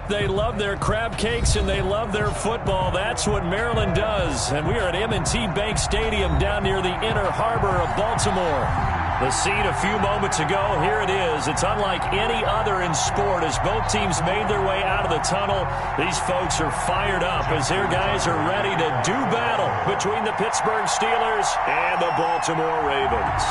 They love their crab cakes and they love their football. That's what Maryland does. And we are at M&T Bank Stadium down near the Inner Harbor of Baltimore. The scene a few moments ago, here it is. It's unlike any other in sport as both teams made their way out of the tunnel. These folks are fired up as their guys are ready to do battle between the Pittsburgh Steelers and the Baltimore Ravens.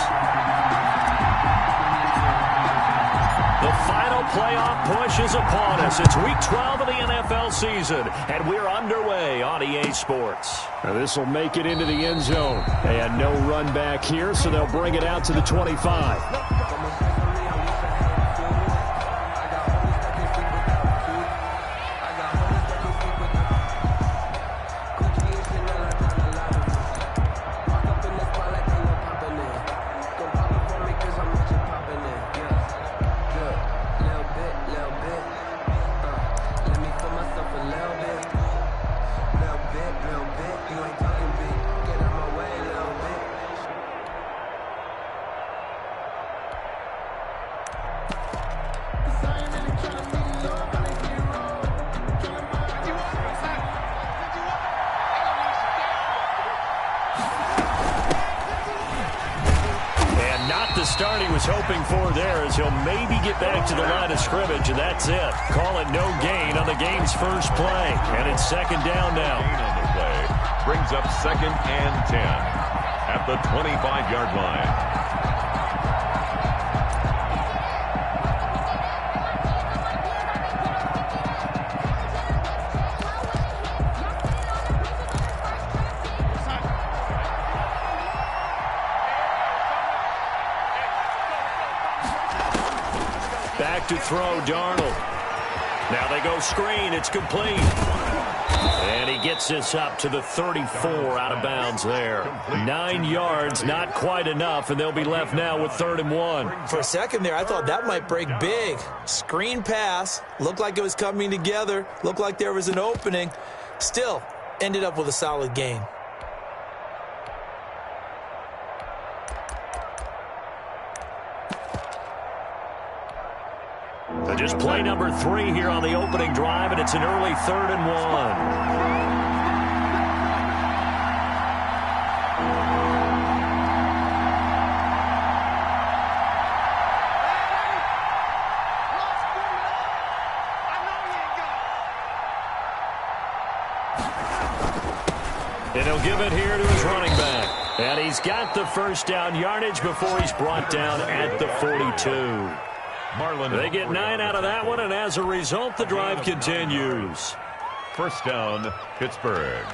The final playoff push is upon us. It's Week 12 of the NFL season, and we're underway on EA Sports. Now this will make it into the end zone. And no run back here, so they'll bring it out to the 25. Start he was hoping for there as he'll maybe get back to the line of scrimmage, and that's it. Call it no gain on the game's first play, and it's second down now. On the play brings up 2nd and 10 at the 25-yard line. Back to throw, Darnold. Now they go screen. It's complete. And he gets this up to the 34 out of bounds there. 9 yards, not quite enough, and they'll be left now with 3rd and 1. For a second there, I thought that might break big. Screen pass. Looked like it was coming together. Looked like there was an opening. Still, ended up with a solid gain. Just play number 3 here on the opening drive, and it's an early 3rd and 1. And he'll give it here to his running back. And he's got the first down yardage before he's brought down at the 42. They get 9 out of that one, and as a result, the drive continues. First down, Pittsburgh.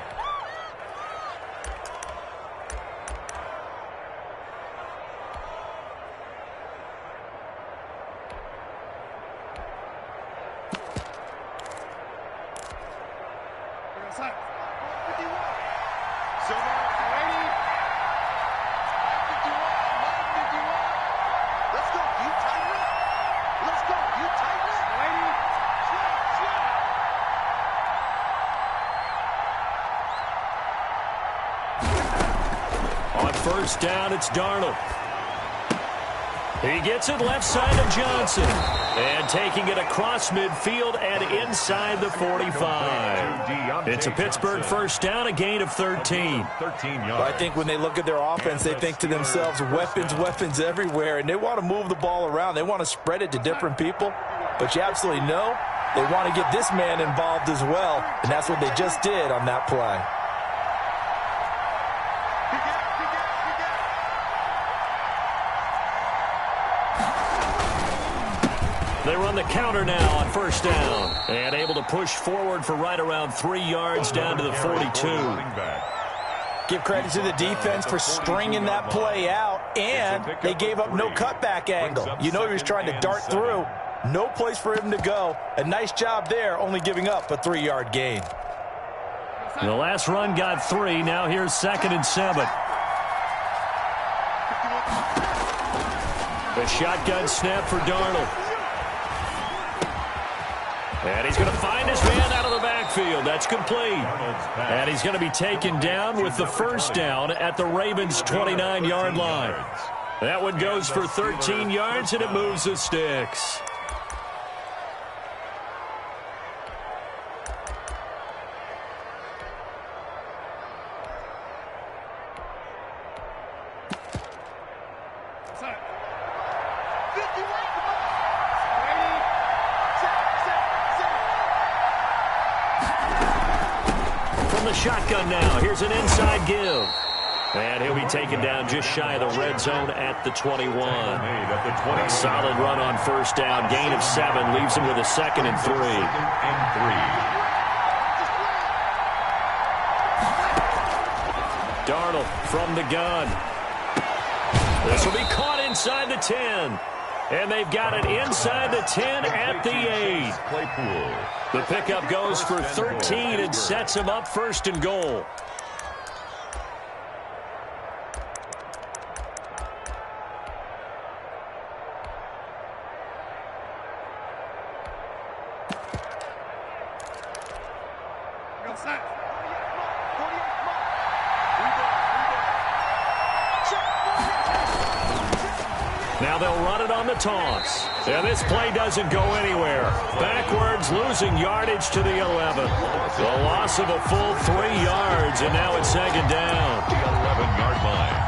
First down, it's Darnold. He gets it left side of Johnson. And taking it across midfield and inside the 45. It's a Pittsburgh first down, a gain of 13. Well, I think when they look at their offense, they think to themselves, weapons, weapons everywhere. And they want to move the ball around. They want to spread it to different people. But you absolutely know they want to get this man involved as well. And that's what they just did on that play. They run the counter now on first down. And able to push forward for right around 3 yards down to the 42. Give credit to the defense for stringing that play out. And they gave up no cutback angle. You know he was trying to dart through. No place for him to go. A nice job there, only giving up a 3-yard gain. The last run got 3. Now here's 2nd and 7. The shotgun snap for Darnold. And he's going to find his man out of the backfield. That's complete. And he's going to be taken down with the first down at the Ravens' 29-yard line. That one goes for 13 yards, and it moves the sticks. the shotgun now. Here's an inside give. And he'll be taken down just shy of the red zone at the 21. Solid run on first down. Gain of 7 leaves him with a 2nd and 3. Darnold from the gun. This will be caught inside the 10. And they've got it inside the 10 at the 8. The pickup goes for 13 and sets him up 1st and goal. Now they'll run it on the toss. And this play doesn't go anywhere. Backwards, losing yardage to the 11. The loss of a full 3 yards, and now it's 2nd down. The 11-yard line.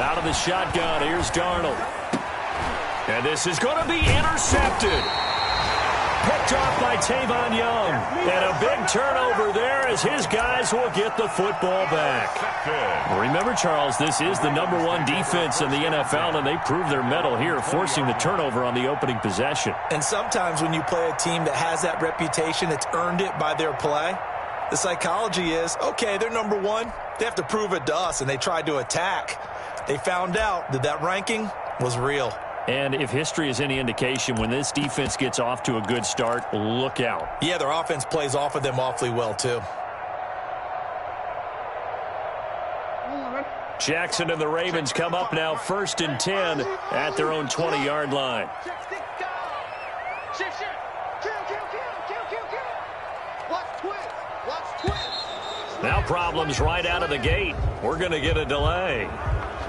Out of the shotgun, here's Darnold. And this is going to be intercepted. Picked off by Tavon Young. And a big turnover there as his guys will get the football back. Remember, Charles, this is the #1 defense in the NFL, and they prove their mettle here, forcing the turnover on the opening possession. And sometimes when you play a team that has that reputation, it's earned it by their play. The psychology is, okay, they're #1. They have to prove it to us, and they tried to attack. They found out that that ranking was real. And if history is any indication, when this defense gets off to a good start, look out. Yeah, their offense plays off of them awfully well, too. Jackson and the Ravens come up now 1st and 10 at their own 20-yard line. Now problems right out of the gate. We're going to get a delay.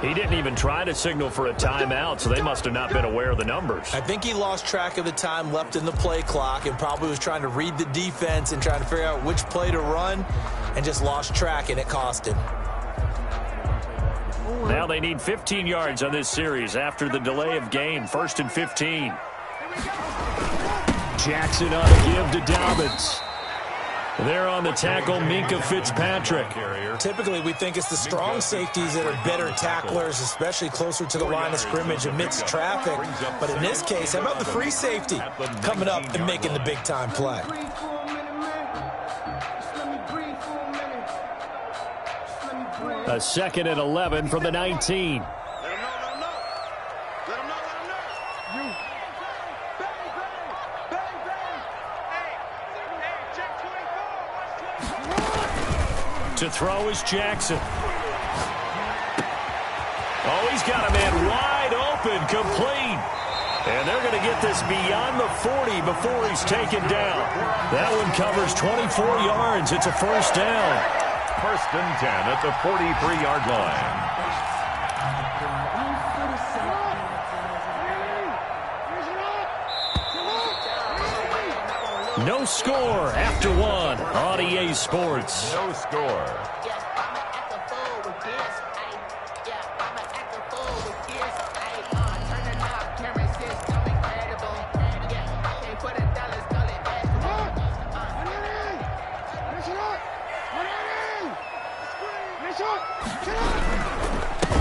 He didn't even try to signal for a timeout, so they must have not been aware of the numbers. I think he lost track of the time left in the play clock and probably was trying to read the defense and trying to figure out which play to run and just lost track, and it cost him. Now they need 15 yards on this series after the delay of game. 1st and 15. Jackson on a give to Dobbins. There on the tackle, Minkah Fitzpatrick. Typically, we think it's the strong safeties that are better tacklers, especially closer to the line of scrimmage amidst traffic. But in this case, how about the free safety coming up and making the big-time play? A 2nd and 11 from the 19. To throw is Jackson. Oh, he's got a man wide open, complete. And they're going to get this beyond the 40 before he's taken down. That one covers 24 yards. It's a 1st down. 1st and 10 at the 43-yard line. No score after 1 on EA Sports. No score.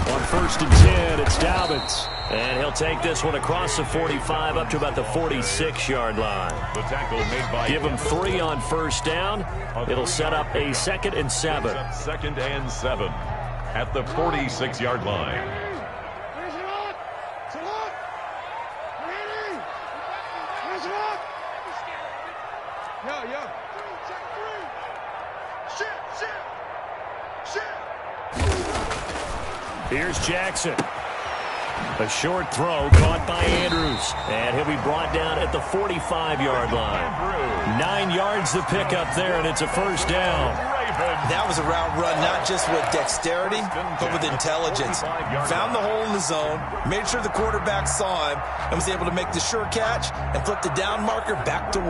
On 1st and 10, it's Dobbins. And he'll take this one across the 45 up to about the 46-yard line. The tackle made by Give him 3 on 1st down. It'll set up a 2nd and 7. 2nd and 7 at the 46-yard line. Here's Jackson. A short throw caught by Andrews. And he'll be brought down at the 45-yard line. 9 yards to pick up there, and it's a 1st down. That was a route run, not just with dexterity, but with intelligence. Found the hole in the zone, made sure the quarterback saw him, and was able to make the sure catch and flip the down marker back to 1.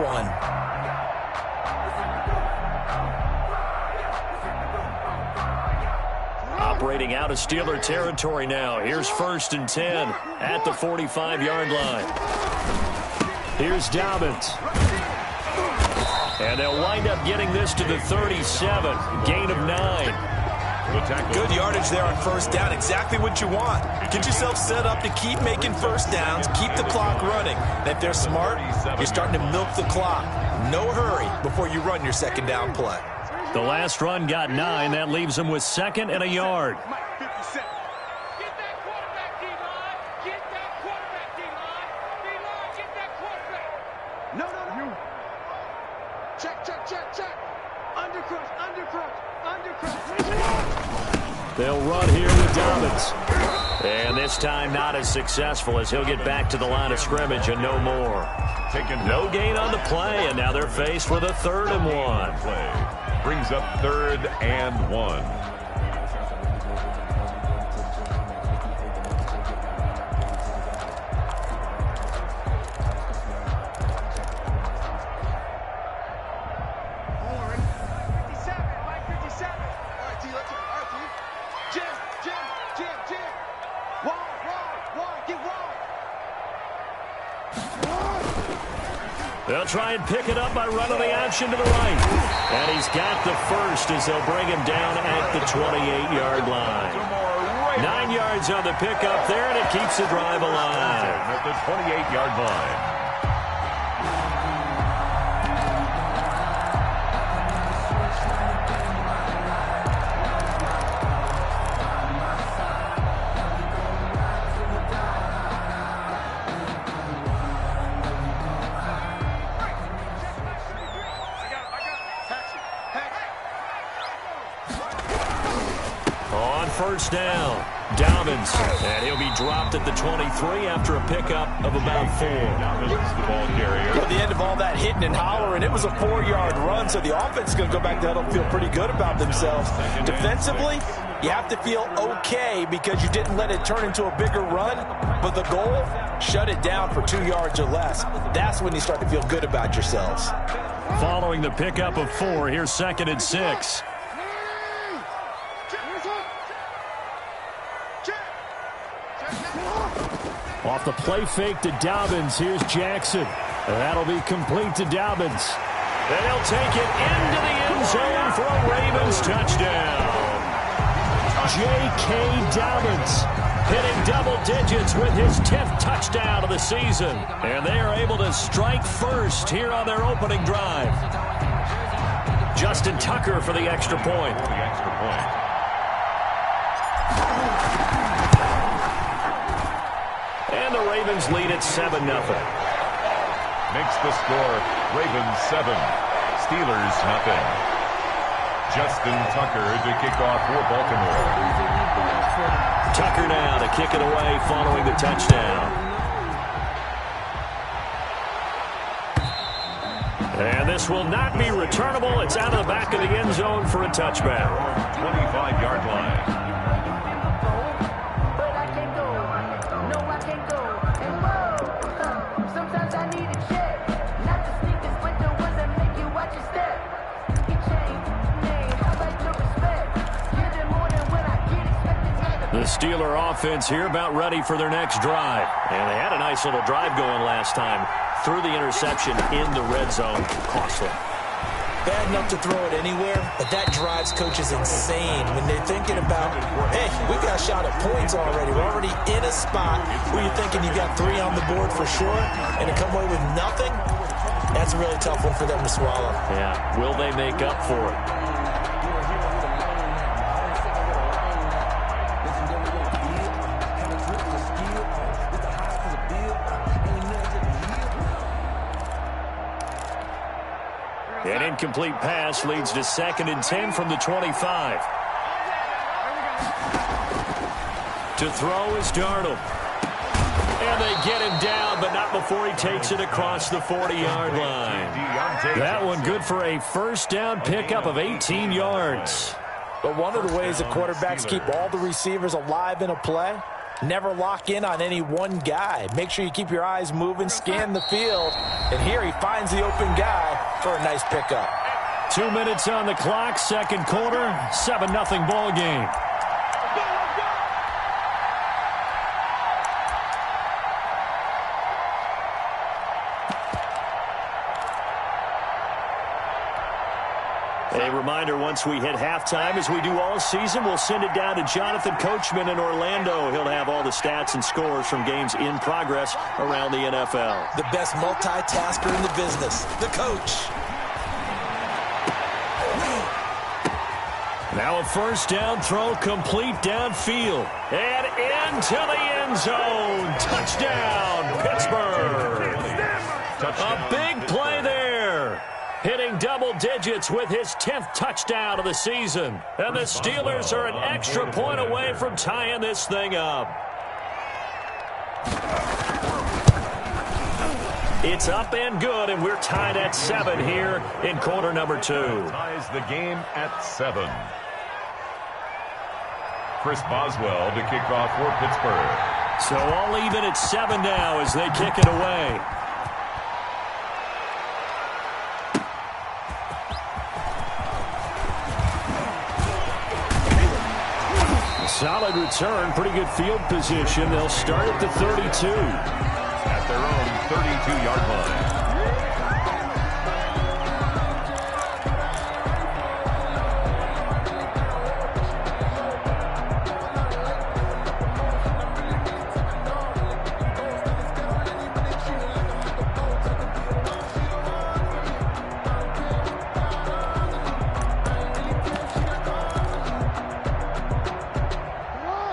Operating out of Steeler territory now. Here's 1st and 10 at the 45-yard line. Here's Dobbins. And they'll wind up getting this to the 37. Gain of 9. Good yardage there on 1st down. Exactly what you want. Get yourself set up to keep making 1st downs, keep the clock running. And if they're smart, you're starting to milk the clock. No hurry before you run your 2nd down play. The last run got 9. That leaves them with 2nd and a yard. They'll run here with Dobbins. And this time not as successful as he'll get back to the line of scrimmage and no more. No gain on the play, and now they're faced with a 3rd and 1. Brings up 3rd and 1. They'll try and pick it up by running the option to the right. And he's got the first as they'll bring him down at the 28-yard line. 9 yards on the pickup there, and it keeps the drive alive. At the 28-yard line. First down, Dobbins, and he'll be dropped at the 23 after a pickup of about 4. At the end of all that hitting and hollering, it was a 4-yard run, so the offense is going to go back to huddle and feel pretty good about themselves. Defensively, you have to feel okay because you didn't let it turn into a bigger run, but the goal, shut it down for 2 yards or less. That's when you start to feel good about yourselves. Following the pickup of 4, here's 2nd and 6. Off the play fake to Dobbins. Here's Jackson. That'll be complete to Dobbins. And he'll take it into the end zone for a Ravens touchdown. J.K. Dobbins hitting double digits with his 10th touchdown of the season. And they are able to strike first here on their opening drive. Justin Tucker for the extra point. And the Ravens lead at 7-0. Makes the score Ravens 7, Steelers 0. Justin Tucker to kick off for Baltimore. Tucker now to kick it away following the touchdown. And this will not be returnable. It's out of the back of the end zone for a touchback. 25-yard line. The Steeler offense here about ready for their next drive. And they had a nice little drive going last time. Threw the interception in the red zone. Costly. Bad enough to throw it anywhere, but that drives coaches insane when they're thinking about, hey, we got a shot at points already. We're already in a spot where you're thinking you got 3 on the board for sure, and to come away with nothing, that's a really tough one for them to swallow. Yeah, will they make up for it? An incomplete pass leads to 2nd and 10 from the 25. To throw is Darnold. And they get him down, but not before he takes it across the 40-yard line. That one good for a first down pickup of 18 yards. But one of the ways that quarterbacks keep all the receivers alive in a play, never lock in on any one guy. Make sure you keep your eyes moving, scan the field. And here he finds the open guy for a nice pickup. 2 minutes on the clock, second quarter, 7-0 ball game. A reminder, once we hit halftime, as we do all season, we'll send it down to Jonathan Coachman in Orlando. He'll have all the stats and scores from games in progress around the NFL. The best multitasker in the business, the coach. Now a first down throw complete downfield. And into the end zone. Touchdown, Pittsburgh. A big play there. Hitting double digits with his 10th touchdown of the season. And the Steelers are an extra point away from tying this thing up. It's up and good, and we're tied at 7 here in quarter number 2. Ties the game at 7. Chris Boswell to kick off for Pittsburgh. So all even at 7 now as they kick it away. Solid return, pretty good field position. They'll start at the 32. At their own 32-yard line.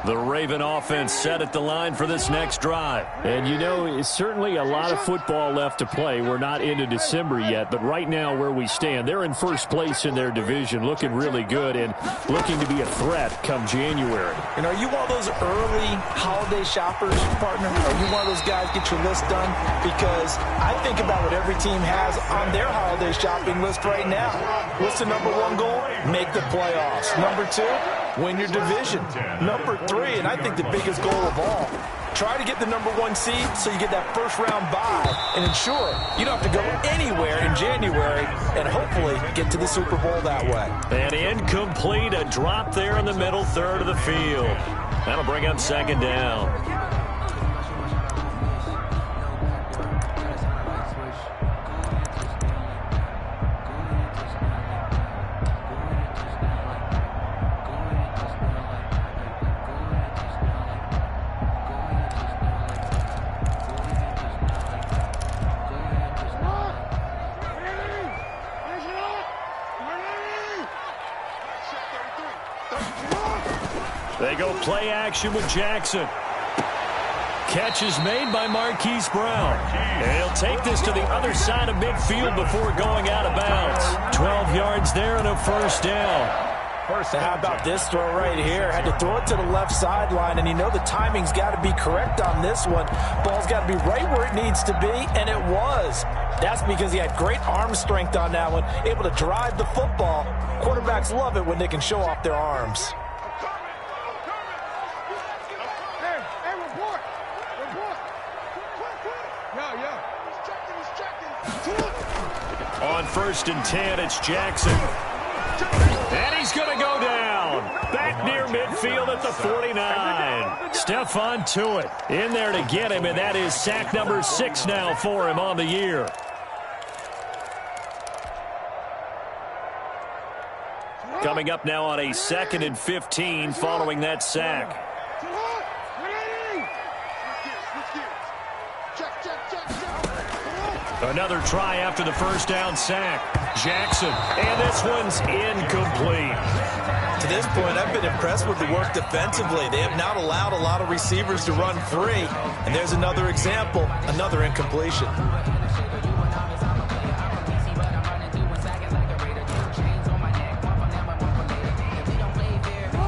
The Raven offense set at the line for this next drive. And, you know, it's certainly a lot of football left to play. We're not into December yet, but right now where we stand, they're in first place in their division, looking really good and looking to be a threat come January. And are you one of those early holiday shoppers, partner? Are you one of those guys get your list done? Because I think about what every team has on their holiday shopping list right now. What's the number 1 goal? Make the playoffs. Number 2, win your division. Number 3, and I think the biggest goal of all, try to get the number 1 seed so you get that first-round bye and ensure you don't have to go anywhere in January and hopefully get to the Super Bowl that way. And incomplete, a drop there in the middle third of the field. That'll bring up second down. They go play action with Jackson. Catch is made by Marquise Brown. And he'll take this to the other side of midfield before going out of bounds. 12 yards there and a first down. How about this throw right here? Had to throw it to the left sideline, and you know the timing's got to be correct on this one. Ball's got to be right where it needs to be, and it was. That's because he had great arm strength on that one, able to drive the football. Quarterbacks love it when they can show off their arms. On 1st and 10, it's Jackson. And he's going to go down. Back near midfield at the 49. Stephon Tuitt in there to get him, and that is sack number 6 now for him on the year. Coming up now on a 2nd and 15 following that sack. Another try after the first down sack. Jackson, and this one's incomplete. To this point, I've been impressed with the work defensively. They have not allowed a lot of receivers to run free. And there's another example, another incompletion.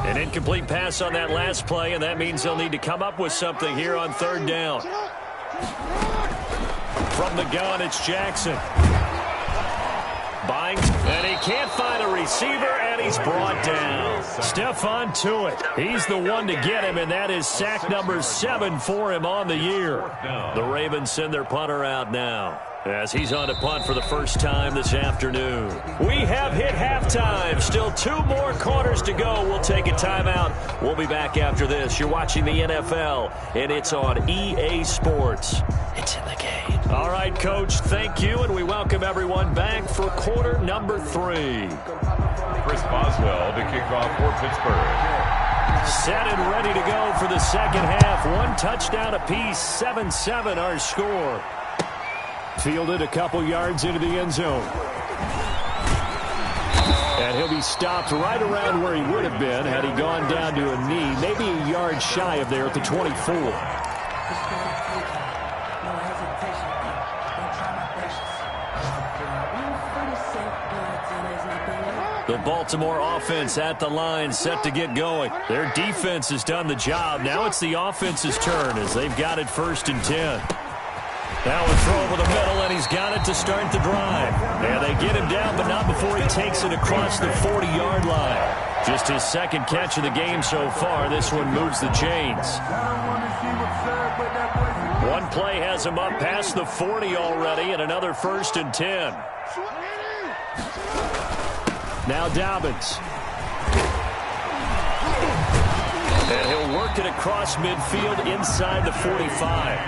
An incomplete pass on that last play, and that means they'll need to come up with something here on 3rd down. From the gun, it's Jackson. Binds, and he can't find a receiver, and he's brought down. Stephon Tuitt, he's the one to get him, and that is sack number 7 for him on the year. The Ravens send their punter out now, as he's on to punt for the first time this afternoon. We have hit halftime. Still 2 more quarters to go. We'll take a timeout. We'll be back after this. You're watching the NFL, and it's on EA Sports. It's in the game. All right, Coach, thank you, and we welcome everyone back for quarter number 3. Chris Boswell to kick off for Pittsburgh. Set and ready to go for the second half. 1 touchdown apiece, 7-7 our score. Fielded a couple yards into the end zone. And he'll be stopped right around where he would have been had he gone down to a knee, maybe a yard shy of there at the 24. The Baltimore offense at the line, set to get going. Their defense has done the job. Now it's the offense's turn as they've got it 1st and 10. Now a throw over the middle, and he's got it to start the drive. And they get him down, but not before he takes it across the 40-yard line. Just his second catch of the game so far. This one moves the chains. One play has him up past the 40 already, and another 1st and 10. Now Dobbins. And he'll work it across midfield inside the 45.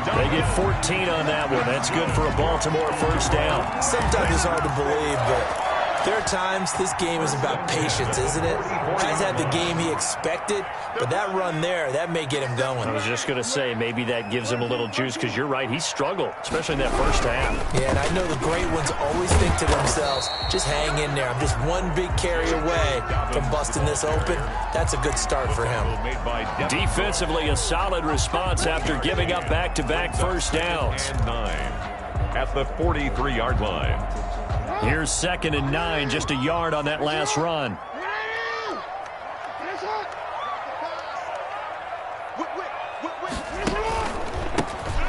They get 14 on that one. That's good for a Baltimore first down. Sometimes it's hard to believe, but there are times this game is about patience, isn't it? He's had the game he expected, but that run there, that may get him going. I was just going to say, maybe that gives him a little juice, because you're right, he struggled, especially in that first half. Yeah, and I know the great ones always think to themselves, just hang in there. I'm just one big carry away from busting this open. That's a good start for him. Defensively, a solid response after giving up back-to-back first downs. And 9 at the 43-yard line. Here's 2nd and 9, just a yard on that last run.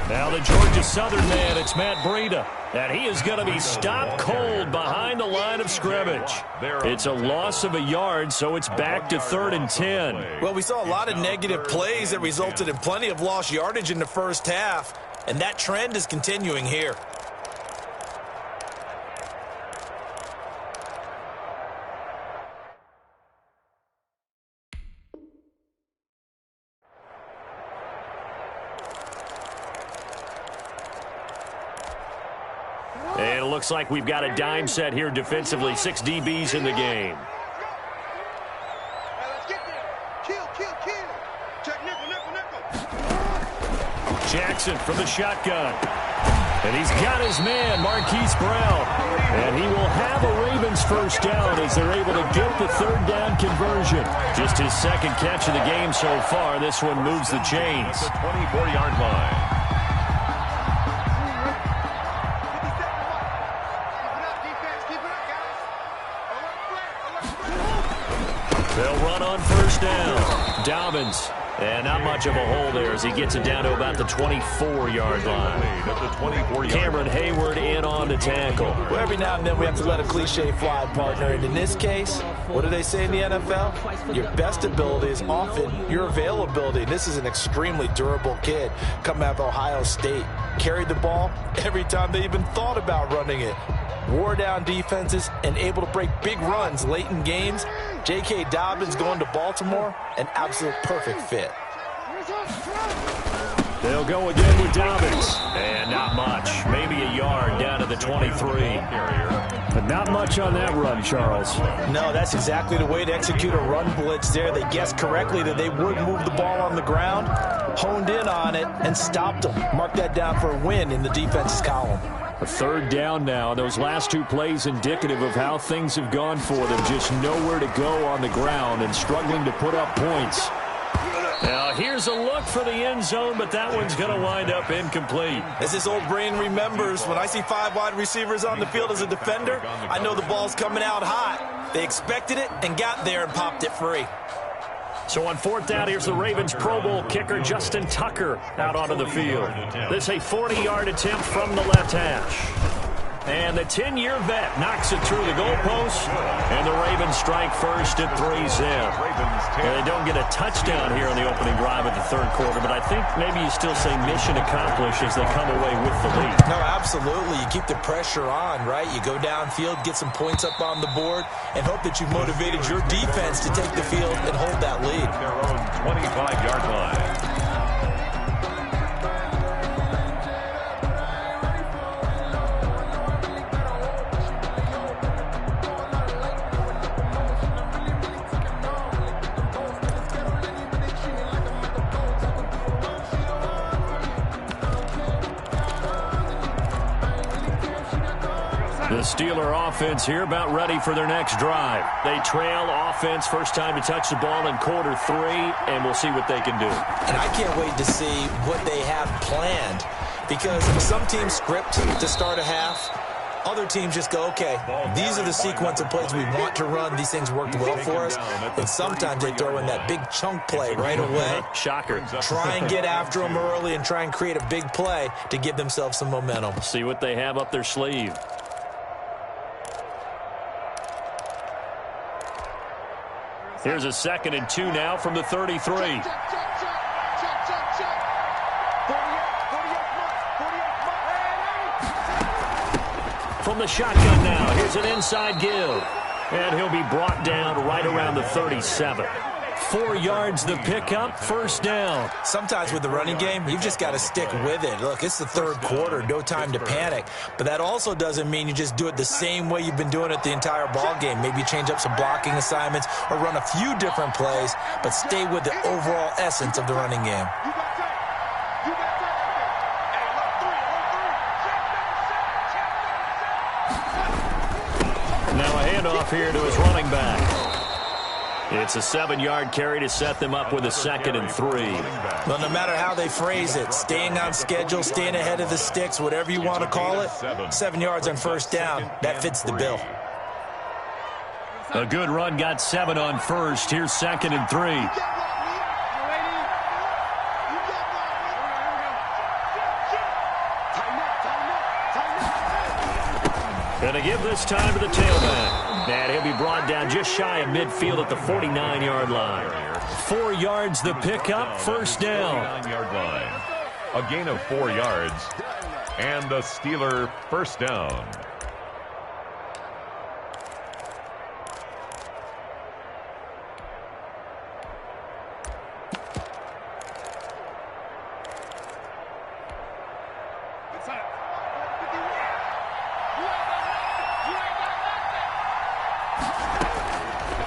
Now the Georgia Southern man, it's Matt Breida. And he is going to be stopped cold behind the line of scrimmage. It's a loss of a yard, so it's back to 3rd and 10. Well, we saw a lot of negative plays that resulted in plenty of lost yardage in the first half, and that trend is continuing here. And it looks like we've got a dime set here defensively. 6 DBs in the game. Jackson from the shotgun. And he's got his man, Marquise Brown. And he will have a Ravens first down as they're able to get the 3rd down conversion. Just his second catch of the game so far. This one moves the chains. The 24-yard line. They'll run on first down. Dobbins. And not much of a hole there as he gets it down to about the 24-yard line. Cameron Hayward in on the tackle. Well, every now and then we have to let a cliche fly, partner. And in this case, what do they say in the NFL? Your best ability is often your availability. And this is an extremely durable kid coming out of Ohio State. Carried the ball every time they even thought about running it. Wore down defenses and able to break big runs late in games. J.K. Dobbins going to Baltimore, an absolute perfect fit. They'll go again with Dobbins. And not much. Maybe a yard down to the 23. But not much on that run, Charles. No, that's exactly the way to execute a run blitz there. They guessed correctly that they would move the ball on the ground, honed in on it, and stopped them. Mark that down for a win in the defense's column. A 3rd down now. Those last 2 plays indicative of how things have gone for them. Just nowhere to go on the ground and struggling to put up points. Now here's a look for the end zone, but that one's going to wind up incomplete. As this old brain remembers, when I see 5 wide receivers on the field as a defender, I know the ball's coming out hot. They expected it and got there and popped it free. So on fourth down, here's the Ravens Pro Bowl kicker, Justin Tucker, out onto the field. This is a 40-yard attempt from the left hash. And the 10-year vet knocks it through the goalpost, and the Ravens strike first at 3-0. They don't get a touchdown here on the opening drive of the third quarter, but I think maybe you still say mission accomplished as they come away with the lead. No, absolutely. You keep the pressure on, right? You go downfield, get some points up on the board, and hope that you've motivated your defense to take the field and hold that lead. Their own 25-yard line. The Steeler offense here about ready for their next drive. They trail offense, first time to touch the ball in quarter 3, and we'll see what they can do. And I can't wait to see what they have planned, because some teams script to start a half. Other teams just go, okay, these are the sequence of plays we want to run. These things worked well for us. And sometimes they throw in that big chunk play right away. Shocker. Try and get after them early and try and create a big play to give themselves some momentum. See what they have up their sleeve. Here's a 2nd and 2 now from the 33. From the shotgun now, here's an inside give. And he'll be brought down right around the 37. 4 yards the pickup, first down. Sometimes with the running game, you've just got to stick with it. Look, it's the third quarter, no time to panic. But that also doesn't mean you just do it the same way you've been doing it the entire ball game. Maybe change up some blocking assignments or run a few different plays, but stay with the overall essence of the running game. Now a handoff here to his running back. It's a 7-yard carry to set them up with a 2nd and 3. Well, no matter how they phrase it, staying on schedule, staying ahead of the sticks, whatever you want to call it, 7 yards on first down, that fits the bill. A good run got 7 on first. Here's 2nd and 3. Going to give this time to the tailback. And he'll be brought down just shy of midfield at the 49-yard line. 4 yards the pickup, first down. 49-yard line. A gain of 4 yards. And the Steeler first down.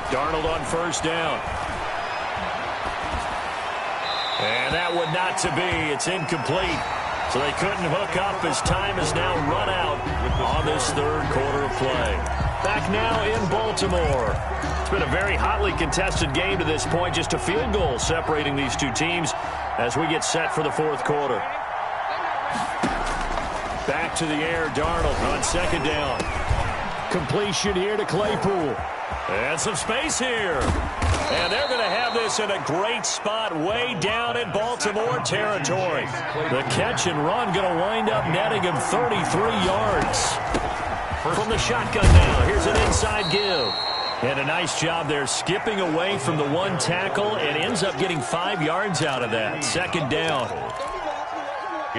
Darnold on first down. And that one not to be. It's incomplete. So they couldn't hook up as time is now run out on this third quarter of play. Back now in Baltimore. It's been a very hotly contested game to this point. Just a field goal separating these two teams as we get set for the fourth quarter. Back to the air, Darnold on second down. Completion here to Claypool. And some space here. And they're going to have this in a great spot way down in Baltimore territory. The catch and run going to wind up netting him 33 yards. From the shotgun now, here's an inside give. And a nice job there skipping away from the one tackle and ends up getting 5 yards out of that. Second down.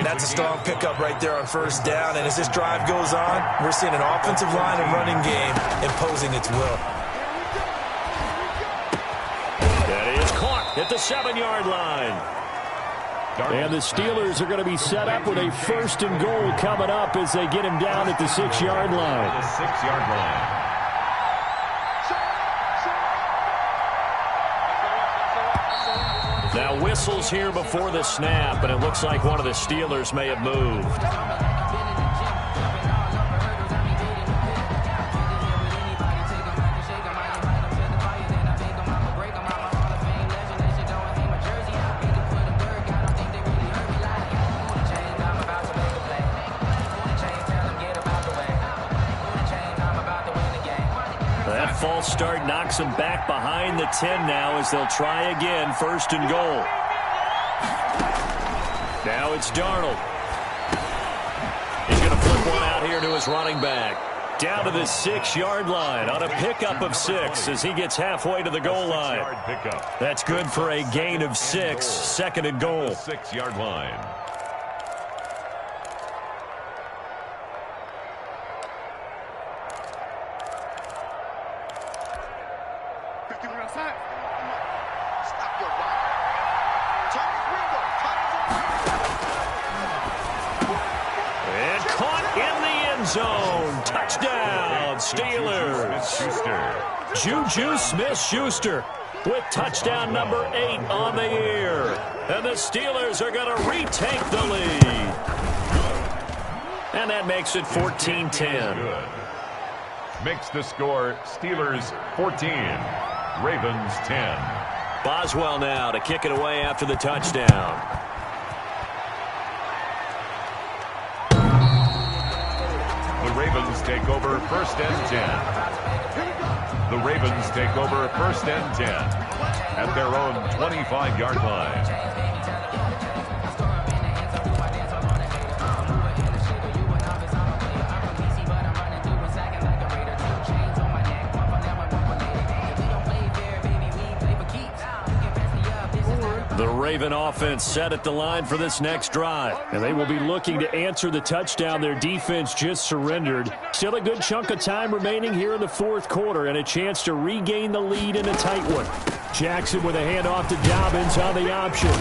That's a strong pickup right there on first down. And as this drive goes on, we're seeing an offensive line and running game imposing its will. At the 7-yard line. And the Steelers are going to be set up with a first and goal coming up as they get him down at the 6-yard line. The 6-yard line. Now whistles here before the snap, and it looks like one of the Steelers may have moved. false start knocks them back behind the 10 now as they'll try again, 1st and goal. Now it's Darnold. He's going to flip one out here to his running back. Down to the 6-yard line on a pickup of 6 as he gets halfway to the goal line. That's good for a gain of 6, 2nd and goal. 6-yard line. And caught in the end zone. Touchdown, Steelers. Juju Smith-Schuster with touchdown number 8 on the year. And the Steelers are going to retake the lead. And that makes it 14-10. Makes the score Steelers 14, Ravens 10. Boswell now to kick it away after the touchdown. The Ravens take over 1st and 10. The Ravens take over 1st and 10 at their own 25-yard line. The Raven offense set at the line for this next drive. And they will be looking to answer the touchdown their defense just surrendered. Still a good chunk of time remaining here in the 4th quarter and a chance to regain the lead in a tight one. Jackson with a handoff to Dobbins on the option.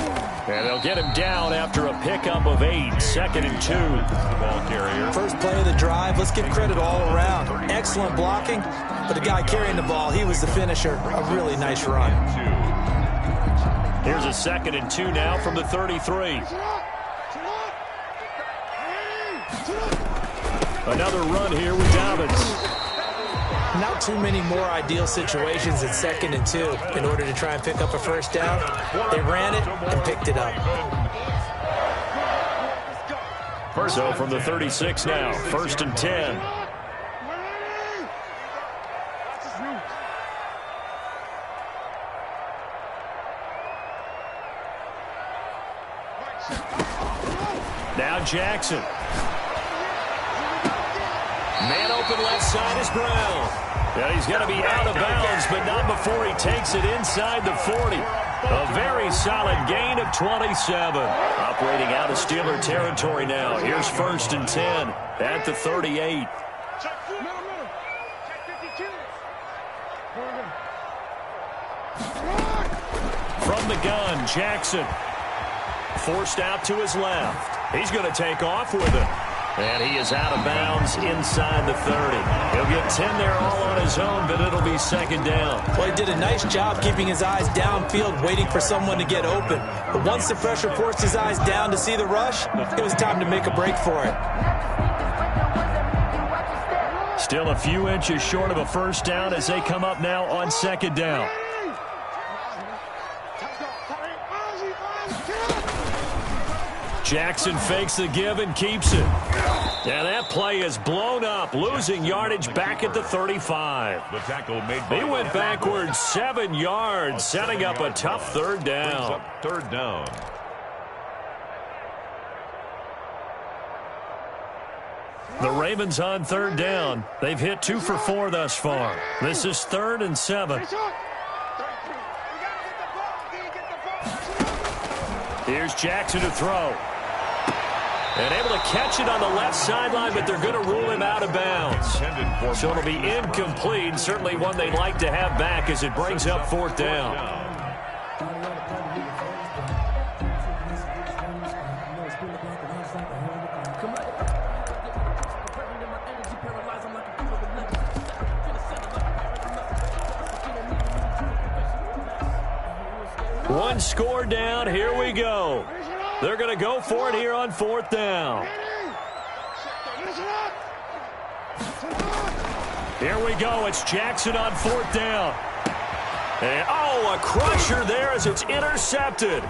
And they'll get him down after a pickup of 8, 2nd and 2. The ball carrier. First play of the drive, let's give credit all around. Excellent blocking, but the guy carrying the ball, he was the finisher. A really nice run. Here's a 2nd and 2 now from the 33. Another run here with Dobbins. Not too many more ideal situations at 2nd and 2 in order to try and pick up a first down. They ran it and picked it up. So from the 36 now, 1st and 10. Now Jackson. Man open left side is Brown. Yeah, he's going to be out of bounds, but not before he takes it inside the 40. A very solid gain of 27. Operating out of Steeler territory now. Here's 1st and 10 at the 38. From the gun, Jackson. Forced out to his left. He's going to take off with it. And he is out of bounds inside the 30. He'll get 10 there all on his own, but it'll be 2nd down. Well, he did a nice job keeping his eyes downfield, waiting for someone to get open. But once the pressure forced his eyes down to see the rush, it was time to make a break for it. Still a few inches short of a first down as they come up now on 2nd down. Jackson fakes the give and keeps it. And that play is blown up, losing yardage back at the 35. The tackle made. He went backwards 7 yards, setting up a tough 3rd down. 3rd down. The Ravens on 3rd down. They've hit 2 for 4 thus far. This is 3rd and 7. Here's Jackson to throw. And able to catch it on the left sideline, but they're going to rule him out of bounds. So it'll be incomplete. Certainly one they'd like to have back as it brings up 4th down. One score down. Here we go. They're going to go for it here on 4th down. Here we go. It's Jackson on 4th down. And, oh, a crusher there as it's intercepted.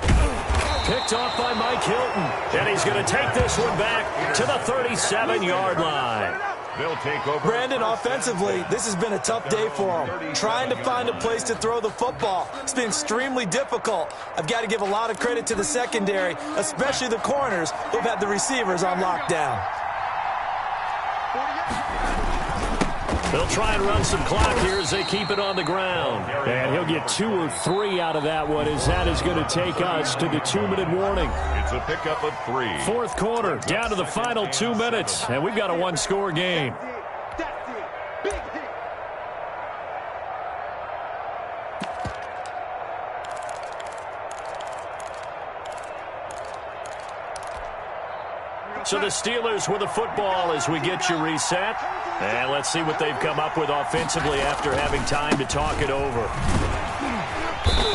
Picked off by Mike Hilton. And he's going to take this one back to the 37-yard line. They'll take over. Brandon, offensively, this has been a tough day for them. Trying to find a place to throw the football. It's been extremely difficult. I've got to give a lot of credit to the secondary, especially the corners who've had the receivers on lockdown. They'll try and run some clock here as they keep it on the ground. And he'll get 2 or 3 out of that one, as that is going to take us to the 2-minute warning. It's a pickup of 3. Fourth quarter, down to the final 2 minutes, and we've got a 1-score game. So the Steelers with the football as we get you reset. And let's see what they've come up with offensively after having time to talk it over.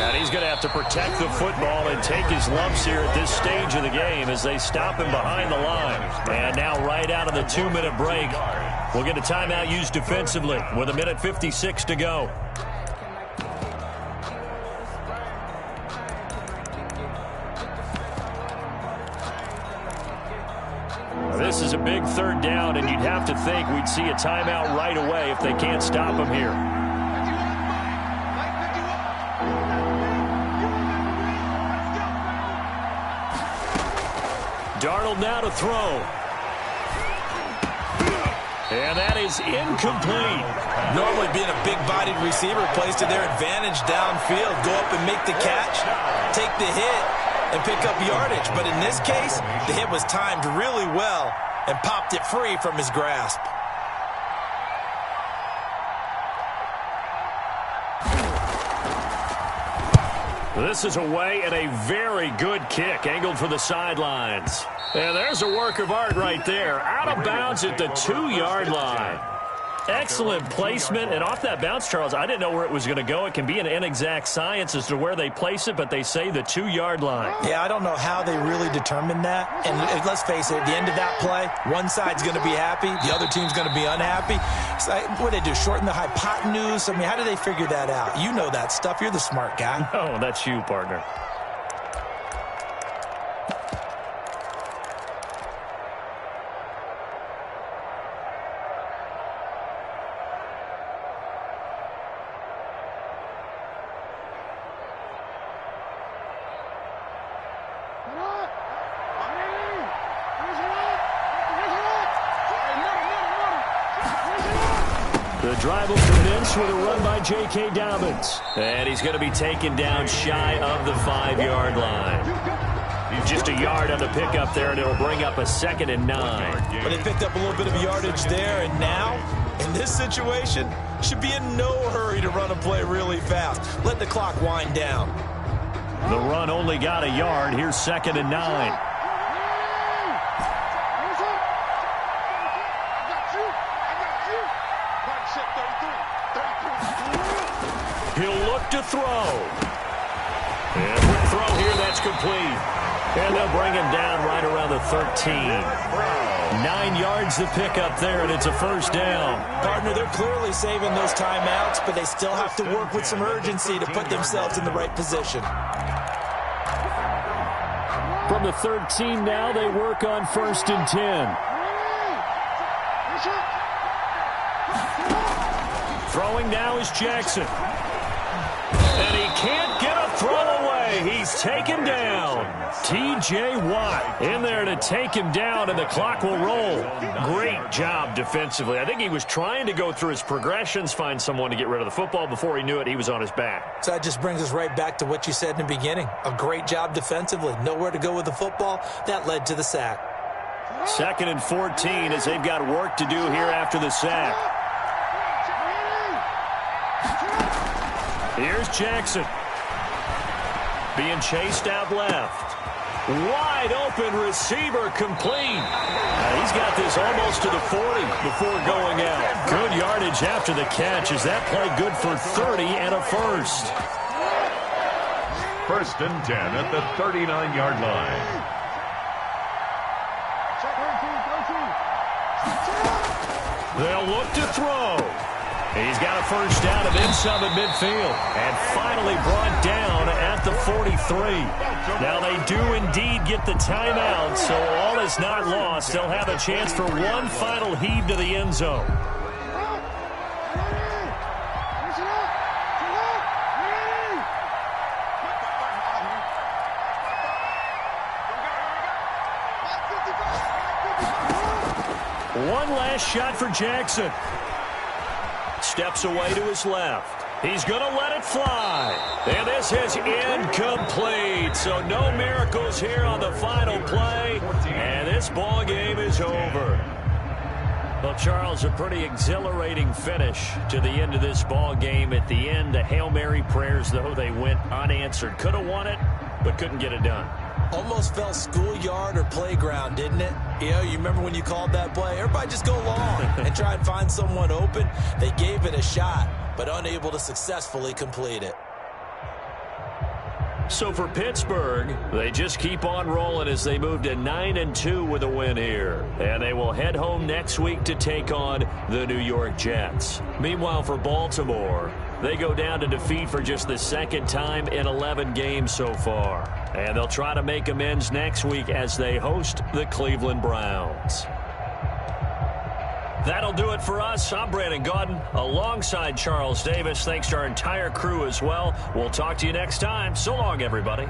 And he's going to have to protect the football and take his lumps here at this stage of the game as they stop him behind the line. And now right out of the 2-minute break, we'll get a timeout used defensively with 1:56 to go. This is a big third down, and you'd have to think we'd see a timeout right away if they can't stop him here. Darnold now to throw. And that is incomplete. Normally being a big-bodied receiver plays to their advantage downfield. Go up and make the catch, take the hit, and pick up yardage. But in this case, the hit was timed really well and popped it free from his grasp. This is away and a very good kick, angled for the sidelines. And there's a work of art right there. Out of bounds at the 2-yard line. Excellent placement, and off that bounce, Charles, I didn't know where it was going to go. It can be an inexact science as to where they place it, but they say the 2-yard line. Yeah, I don't know how they really determined that. And let's face it, at the end of that play, one side's going to be happy, the other team's going to be unhappy. So, what do they do, shorten the hypotenuse? I mean, how do they figure that out? You know that stuff. You're the smart guy. No, that's you, partner. The drive will commence with a run by J.K. Dobbins. And he's going to be taken down shy of the 5-yard line. Just a yard on the pickup there, and it'll bring up a 2nd and 9. But they picked up a little bit of yardage there, and now, in this situation, should be in no hurry to run a play really fast. Let the clock wind down. The run only got a yard. Here's 2nd and 9. He'll look to throw. And quick throw here, that's complete. And they'll bring him down right around the 13. 9 yards to pick up there, and it's a first down. Partner, they're clearly saving those timeouts, but they still have to work with some urgency to put themselves in the right position. From the 13 now, they work on 1st and 10. Throwing now is Jackson. And he can't get a throw away. He's taken down. T.J. Watt in there to take him down, and the clock will roll. Great job defensively. I think he was trying to go through his progressions, find someone to get rid of the football. Before he knew it, he was on his back. So that just brings us right back to what you said in the beginning. A great job defensively. Nowhere to go with the football. That led to the sack. 2nd and 14 as they've got work to do here after the sack. Here's Jackson. Being chased out left. Wide open receiver complete. He's got this almost to the 40 before going out. Good yardage after the catch. Is that play good for 30 and a first? 1st and 10 at the 39-yard line. They'll look to throw. He's got a first down and then some at midfield. And finally brought down at the 43. Now they do indeed get the timeout, so all is not lost. They'll have a chance for one final heave to the end zone. One last shot for Jackson. Steps away to his left. He's going to let it fly. And this is incomplete. So no miracles here on the final play. And this ball game is over. Well, Charles, a pretty exhilarating finish to the end of this ball game. At the end, the Hail Mary prayers, though, they went unanswered. Could have won it, but couldn't get it done. Almost felt schoolyard or playground, didn't it? You know, you remember when you called that play? Everybody just go long and try and find someone open. They gave it a shot, but unable to successfully complete it. So for Pittsburgh, they just keep on rolling as they move to 9-2 with a win here. And they will head home next week to take on the New York Jets. Meanwhile, for Baltimore, they go down to defeat for just the second time in 11 games so far. And they'll try to make amends next week as they host the Cleveland Browns. That'll do it for us. I'm Brandon Gaudin alongside Charles Davis. Thanks to our entire crew as well. We'll talk to you next time. So long, everybody.